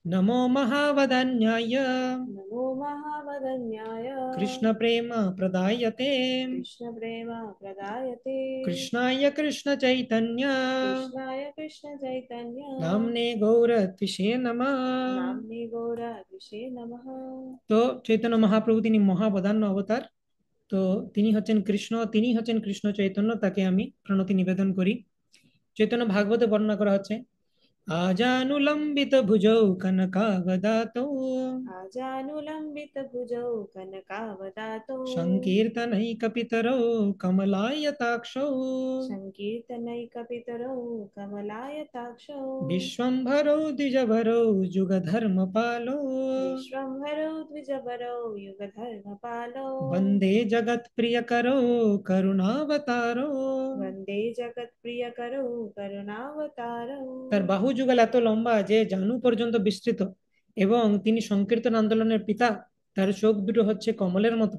नमो महावदन्याय नमो महावदन्याय कृष्ण प्रेम प्रदायते कृष्णप्रेम प्रदायते कृष्णाय कृष्ण चैतन्य कृष्णाय कृष्णचैतन्य नामने गौरत्विषे नमः। नाम्ने गौराविषे नमः। তো চৈতন্য মহাপ্রভু তিনি মহাবদান্য অবতার। তো তিনি হচ্ছেন কৃষ্ণ, তিনি হচ্ছেন কৃষ্ণ চৈতন্য, তাকে আমি প্রণতি নিবেদন করি। চৈতন্য ভাগবতে বর্ণনা করা হচ্ছে, আজানুলম্বিত ভুজৌ কনকাবদাতৌ आजानुलम्बितभुजौ कनकावदातौ সংকীর্তনৈকপিতরৌ কমলায়তাক্ষৌ सङ्कीर्तनैकपितरौ कमलायताक्षौ विश्वम्भरौ द्विजभरौ जुगधर्मपालौ विश्वम्भरौ द्विजवरौ युगधर्मपालौ वन्दे जगत्प्रियकरौ करुणावतारौ। वन्दे जगत्प्रियकरौ करुणावतारौ। তার বাহু যুগল এত লম্বা যে জানু পর্যন্ত বিস্তৃত, এবং তিনি সংকীর্তন আন্দোলনের পিতা। তার চোখ দুটো হচ্ছে কমলের মতো,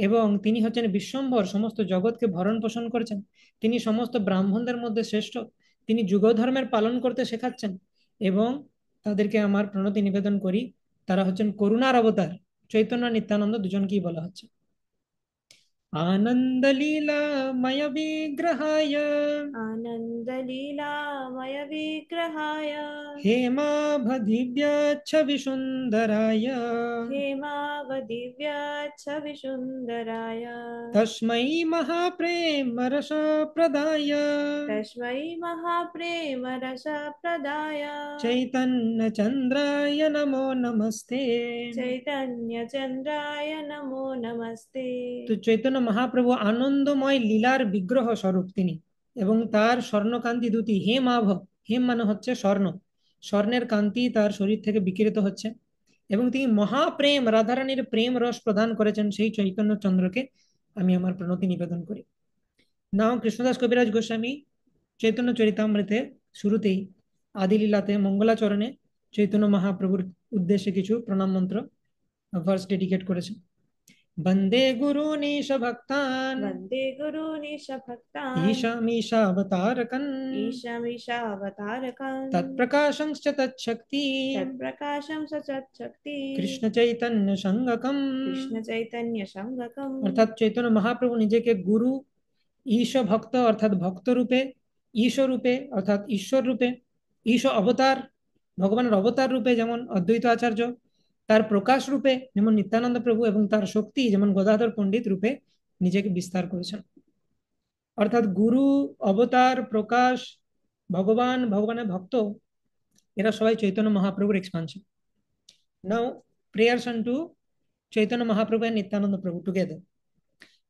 এবং তিনি হচ্ছেন বিশ্বম্ভর, সমস্ত জগৎকে ভরণ পোষণ করছেন। তিনি সমস্ত ব্রাহ্মণদের মধ্যে শ্রেষ্ঠ। তিনি যুগ ধর্মের পালন করতে শেখাচ্ছেন, এবং তাদেরকে আমার প্রণতি নিবেদন করি। তারা হচ্ছেন করুণার অবতার। চৈতন্য নিত্যানন্দ দুজনকেই বলা হচ্ছে। আনন্দ লীলা ময় বিগ্রহায় आनन्दलीलामयविग्रहाय हेमाभधिव्यच्छविसुन्दराय हेमावदिव्यच्छविसुन्दराय तस्मै महाप्रेमरसप्रदाय तस्मै महाप्रेमरसप्रदाय चैतन्यचन्द्राय नमो नमस्ते। चैतन्यचन्द्राय नमो नमस्ते। তো চৈতন্য মহাপ্রভু আনন্দময় লীলার বিগ্রহ স্বরূপ তিনি, এবং তার স্বর্ণকান্তি দুটি হেম আভ, হেম মানে হচ্ছে স্বর্ণ, স্বর্ণের কান্তি তার শরীর থেকে বিকিরিত হচ্ছে। এবং তিনি মহাপ্রেম, রাধারানীর প্রেম রস প্রদান করেছেন সেই চৈতন্য চন্দ্রকে আমি আমার প্রণতি নিবেদন করি। নাও কৃষ্ণদাস কবিরাজ গোস্বামী চৈতন্য চরিতামৃতে শুরুতেই আদি লীলাতে মঙ্গলাচরণে চৈতন্য মহাপ্রভুর উদ্দেশ্যে কিছু প্রণাম মন্ত্র ভার্স ডেডিকেট করেছেন। বন্দে গুরুনীশ ভক্তান वन्दे गुरूनिशभक्तान् ईशामीशावतारकन् ईशामीशावतारकान् तत्प्रकाशंश्च तच्छक्ति तत्प्रकाशं सचच्छक्ति কৃষ্ণ চৈতন্য সঙ্গকম। कृष्णचैतन्यसङ्गकम्। অর্থাৎ চৈতন্য মহাপ্রভু নিজেকে গুরু, ঈশ ভক্ত অর্থাৎ ভক্ত রূপে, ঈশ রূপে অর্থাৎ ঈশ্বর রূপে, ঈশ অবতার ভগবানের অবতার রূপে যেমন অদ্বৈত আচার্য, তার প্রকাশ রূপে যেমন নিত্যানন্দ প্রভু, এবং তার শক্তি যেমন গদাধর পণ্ডিত রূপে নিজেকে বিস্তার করেছেন। অর্থাৎ গুরু, অবতার, প্রকাশ, ভগবান, ভগবানের ভক্ত, এরা সবাই চৈতন্য মহাপ্রভুর expansion. Now prayers to Chaitanya Mahaprabhu and Nityananda Prabhu together.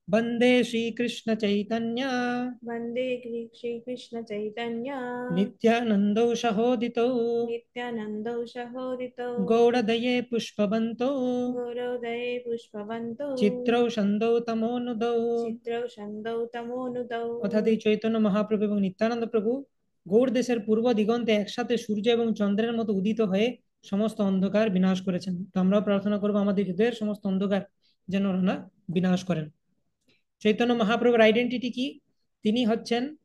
বন্দে শ্রীকৃষ্ণ চৈতন্য वन्दे श्रीकृष्णचैतन्य नित्यानन्दौ सहोदितौ नित्यानन्दौ सहोदितौ गौड़दये पुष्पवन्तौ गौरोदये पुष्पवन्तौ চিত্রৌ সন্দৌ তমোনুদৌ। चित्रौ छन्दौ तमोनुदौ। অর্থাৎ এই চৈতন্য মহাপ্রভু এবং নিত্যানন্দ প্রভু গৌড় দেশের পূর্ব দিগন্তে একসাথে সূর্য এবং চন্দ্রের মতো উদিত হয়ে সমস্ত অন্ধকার বিনাশ করেছেন। তো আমরাও প্রার্থনা করবো আমাদের হৃদয়ের সমস্ত অন্ধকার যেন ওনারা বিনাশ করেন। চৈতন্য মহাপ্রভুর আইডেন্টিটি কি? তিনি হচ্ছেন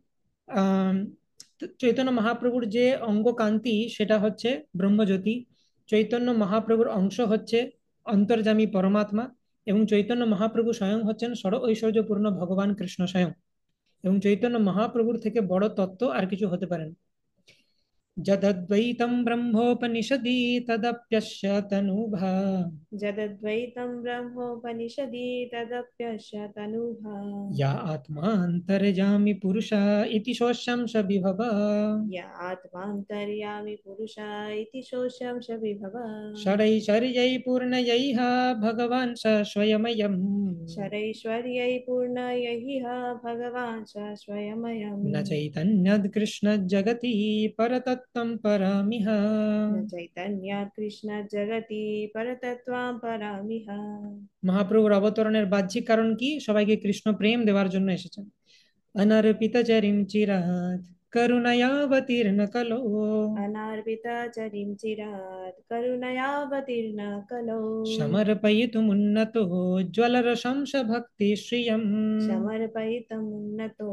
আহ চৈতন্য মহাপ্রভুর যে অঙ্গ কান্তি সেটা হচ্ছে ব্রহ্মজ্যোতি। চৈতন্য মহাপ্রভুর অংশ হচ্ছে অন্তর্যামী পরমাত্মা, এবং চৈতন্য মহাপ্রভু স্বয়ং হচ্ছেন ষড় ঐশ্বর্যপূর্ণ ভগবান কৃষ্ণ স্বয়ং। এবং চৈতন্য মহাপ্রভুর থেকে বড় তত্ত্ব আর কিছু হতে পারে না। যদদ্বৈতম ব্রহ্মোপনিষদি তদপ্যস্য তনুভা जदद्वैतं ब्रह्मोपनिषदि तदप्यस्य तनुभा या आत्मान्तर्यामि पुरुषा इति सोऽशं स विभव या आत्मान्तर्यामि पुरुषा इति शोषं स विभव षडैश्वर्यै पूर्णयैः भगवान् स स्वयमयम् शरैश्वर्यै पूर्णयैः भगवान् स स्वयमयम् न चैतन्यद् कृष्णजगति परतत्त्वं परामिह। न चैतन्यात् कृष्ण जगति परतत्त्वां परामिह। মহাপ্রভুর অবতরণের বাহ্যিক কারণ কি? সবাইকে কৃষ্ণ প্রেম দেওয়ার জন্য এসেছেন। অনর্পিত চরিম চিরাত करुणयावतीर्ण कलो अनार्पितचरिं चिरात् करुणयावतीर्ण कलौ समर्पयितुमुन्नतो ज्वलरशंस भक्तिश्रियम् समर्पयितमुन्नतो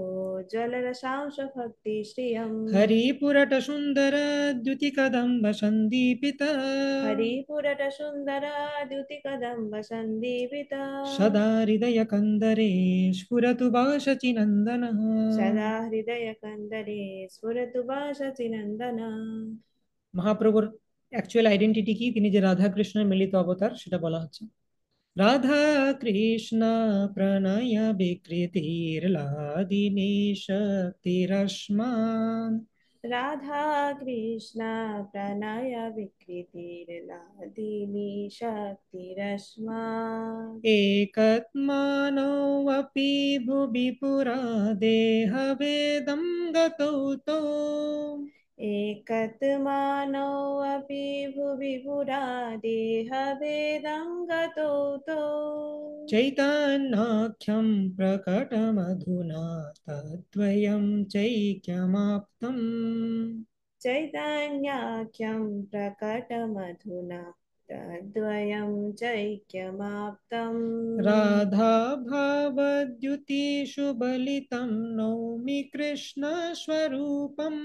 ज्वलरसांश भक्तिश्रियम् हरिपुरटसुन्दर द्युतिकदम्ब सन्दीपित हरिपुरटसुन्दरा द्युतिकदम्ब सन्दीपिता सदा हृदयकन्दरे स्फुरतु भाषचिनन्दनः सदा हृदयकन्दरे स्फुरतु भासचिनन्दन। মহাপ্রভুর অ্যাকচুয়াল আইডেন্টিটি কি, তিনি যে রাধা কৃষ্ণের মিলিত অবতার সেটা বলা হচ্ছে। রাধা কৃষ্ণ প্রণয় বিকৃতির্লাদিনী শক্তিরস্মান राधा कृष्ण प्रणय विकृतिर्लादिनी शक्तिरस्मा एकत्मानोऽपि भुवि पुरा देहभेदं गतौ तौ एकत्मानोऽपि भुवि पुरा देहभेदं गतो तो चैतन्याख्यं प्रकटमधुना तद्वयं चैक्यमाप्तम् चैतन्याख्यं प्रकटमधुना तद्वयं चैक्यमाप्तम् राधा भावद्युतिषु बलितं नौमि कृष्णस्वरूपम्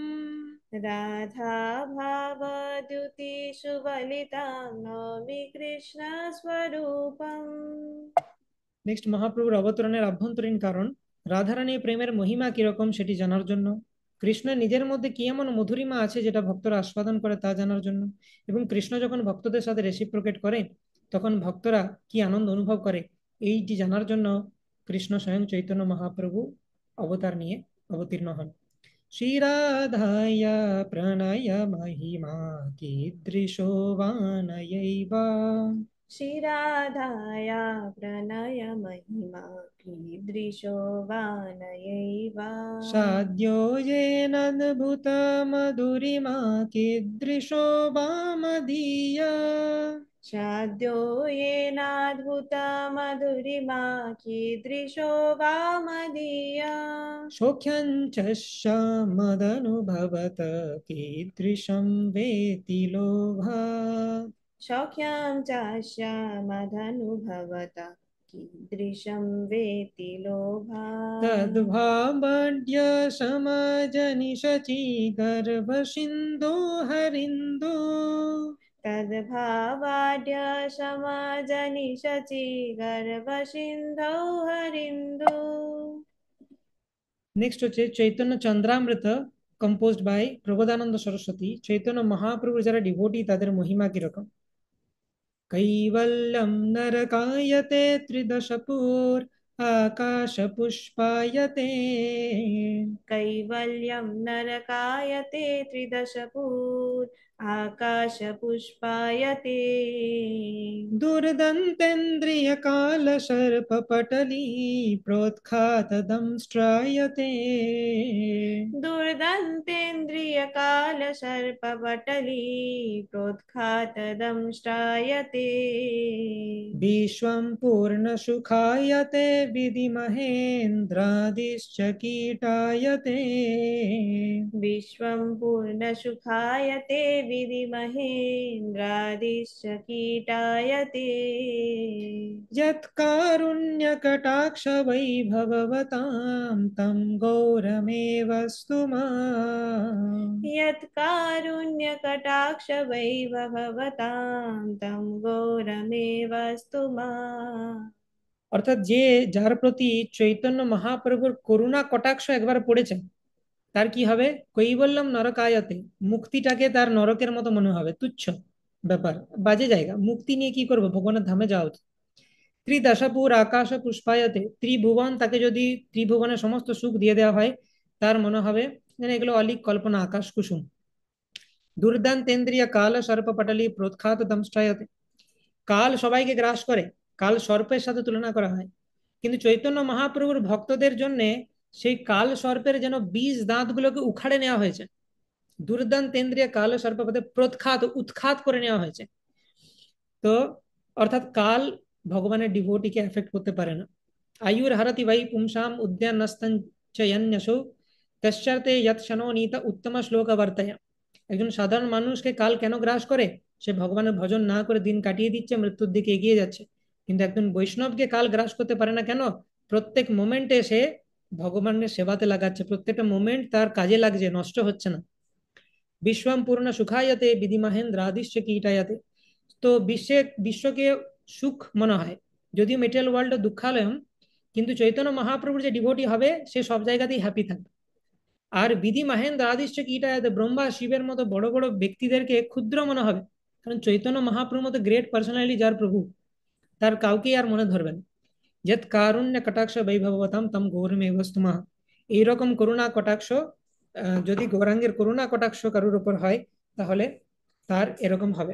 राधा भावद्युतिषु बलितां नौमि कृष्णस्वरूपम्। নেক্সট, মহাপ্রভুর অবতরণের আভ্যন্তরীণ কারণ রাধারানীর প্রেমের মহিমা কিরকম সেটি জানার জন্য, কৃষ্ণ নিজের মধ্যে কি এমন মধুরিমা আছে যেটা ভক্তরা আস্বাদন করে তা জানার জন্য, এবং কৃষ্ণ যখন ভক্তদের সাথে রেসিপ্রোকেট করে তখন ভক্তরা কি আনন্দ অনুভব করে, এইটি জানার জন্য কৃষ্ণ স্বয়ং চৈতন্য মহাপ্রভু অবতার নিয়ে অবতীর্ণ হন। শ্রীরাধায়া প্রণয় মহিমা কীদৃশো বানয়ৈবা श्रीराधाया प्रणय महिमा कीदृशो वानयैवा साध्यो येनाद्भुत मधुरिमा कीदृशो वामदीया साध्यो येनाद्भुता मधुरिमा कीदृशो वामदीया सौख्यं च मदनुभवत कीदृशं वेति लोभात् सौख्यं चास्य मदनुभवता कीदृशं वेति लोभा तद्भावड्य समजनिशचि गर्भसिन्धो हरिन्दो तद्भावाद्य समजनिशचि गर्भसिन्धौ हरिन्दु। নেক্সট হচ্ছে চৈতন্য চন্দ্রামৃত, কম্পোজড বাই প্রবোধানন্দ সরস্বতী। চৈতন্য মহাপ্রভুর যারা ডিভোটি তাদের মহিমা কিরকম। कैवल्यं नरकायते त्रिदशपुर आकाश पुष्पायते कैवल्यं नरकायते त्रिदशपुर आकाशपुष्पायते दुर्दन्तेन्द्रिय काल सर्पपटली प्रोत्खातदंष्ट्रायते दुर्दन्तेन्द्रियकालसर्पपटली प्रोत्खातदंष्ट्रायते विश्वं पूर्णसुखायते विधिमहेन्द्रादिश्च कीटायते विश्वं पूर्णसुखायते विधिमहेन्द्रादिश्च कीटायते यत्कारुण्यकटाक्षवैभवतां तं गौरमेव स्तुमा यत्कारुण्यकटाक्षवैभवतां तं घोरमेव स्तुमा। অর্থাৎ যে যার প্রতি চৈতন্য মহাপ্রভুর করুণা কটাক্ষ একবার পড়েছেন তার কি হবে, কৈবল্যম নরকায়তে, মুক্তিটাকে তার নরকের মতো মনে হবে, তুচ্ছ ব্যাপার, বাজে জায়গা, মুক্তি নিয়ে কি করবো, ভগবানের ধামে যাওয়া উচিত। ত্রিদশাপুর আকাশ পুষ্পায়তে, ত্রিভুবন, তাকে যদি ত্রিভুবনের সমস্ত সুখ দিয়ে দেওয়া হয় তার মনে হবে যেন এগুলো অলিক কল্পনা, আকাশ কুসুম। দুর্দান্তেন্দ্রিয় কাল সর্পপটলি প্রখ্যাত দংষ্টায়তে, কাল সবাইকে গ্রাস করে, কাল সর্পের সাথে তুলনা করা হয়, কিন্তু চৈতন্য মহাপ্রভুর ভক্তদের জন্য সেই কাল সর্পের যেন বীজ দাঁতগুলোকে উখাড়ে নেওয়া হয়েছে, দুর্দান্তেন্দ্রিয় কাল সর্পপদে প্রখ্যাত উৎখাত করে নেওয়া হয়েছে। তো অর্থাৎ কাল ভগবানের ডিভোটিকে এফেক্ট করতে পারে না। আয়ুর হারতি ভাই পুংসাম উদ্যানস্তঞ্চয়ন্যসো তস্যার্থে যৎ শনো নীত উত্তম শ্লোক বর্তয়া। একজন সাধারণ মানুষকে কাল কেন গ্রাস করে? সে ভগবানের ভজন না করে দিন কাটিয়ে দিচ্ছে, মৃত্যুর দিকে এগিয়ে যাচ্ছে। কিন্তু একজন বৈষ্ণবকে কাল গ্রাস করতে পারে না কেন? প্রত্যেক মোমেন্টে সে ভগবানের সেবাতে লাগাচ্ছে, প্রত্যেকটা মোমেন্ট তার কাজে লাগছে, নষ্ট হচ্ছে না। বিশ্বম পূর্ণ সুখায়তে বিধিমহেন্দ্রাদিশ্য কীটায়তে। তো বিশ্বকে সুখ মনে হয়, যদিও মেটেরিয়াল ওয়ার্ল্ড দুঃখালয়ম, কিন্তু চৈতন্য মহাপ্রভুর যে ডিভোটি হবে সে সব জায়গাতেই হ্যাপি থাকবে। আর বিধি মহেন্দ্র আদিশ্য কীটায়তে, ব্রহ্মা শিবের মতো বড় বড় ব্যক্তিদেরকে ক্ষুদ্র মনে হবে, কারণ চৈতন্য মহাপ্রভুর মতো গ্রেট পার্সোনালিটি যার প্রভু, তার কাউকেই আর মনে ধরবেন। যৎ কারুণ্য কটাক্ষ বৈভবতাম তম গৌরমেব স্তুমঃ। এইরকম করুণা কটাক্ষ, যদি গৌরাঙ্গের করুণা কটাক্ষ কারুর উপর হয় তাহলে তার এরকম হবে।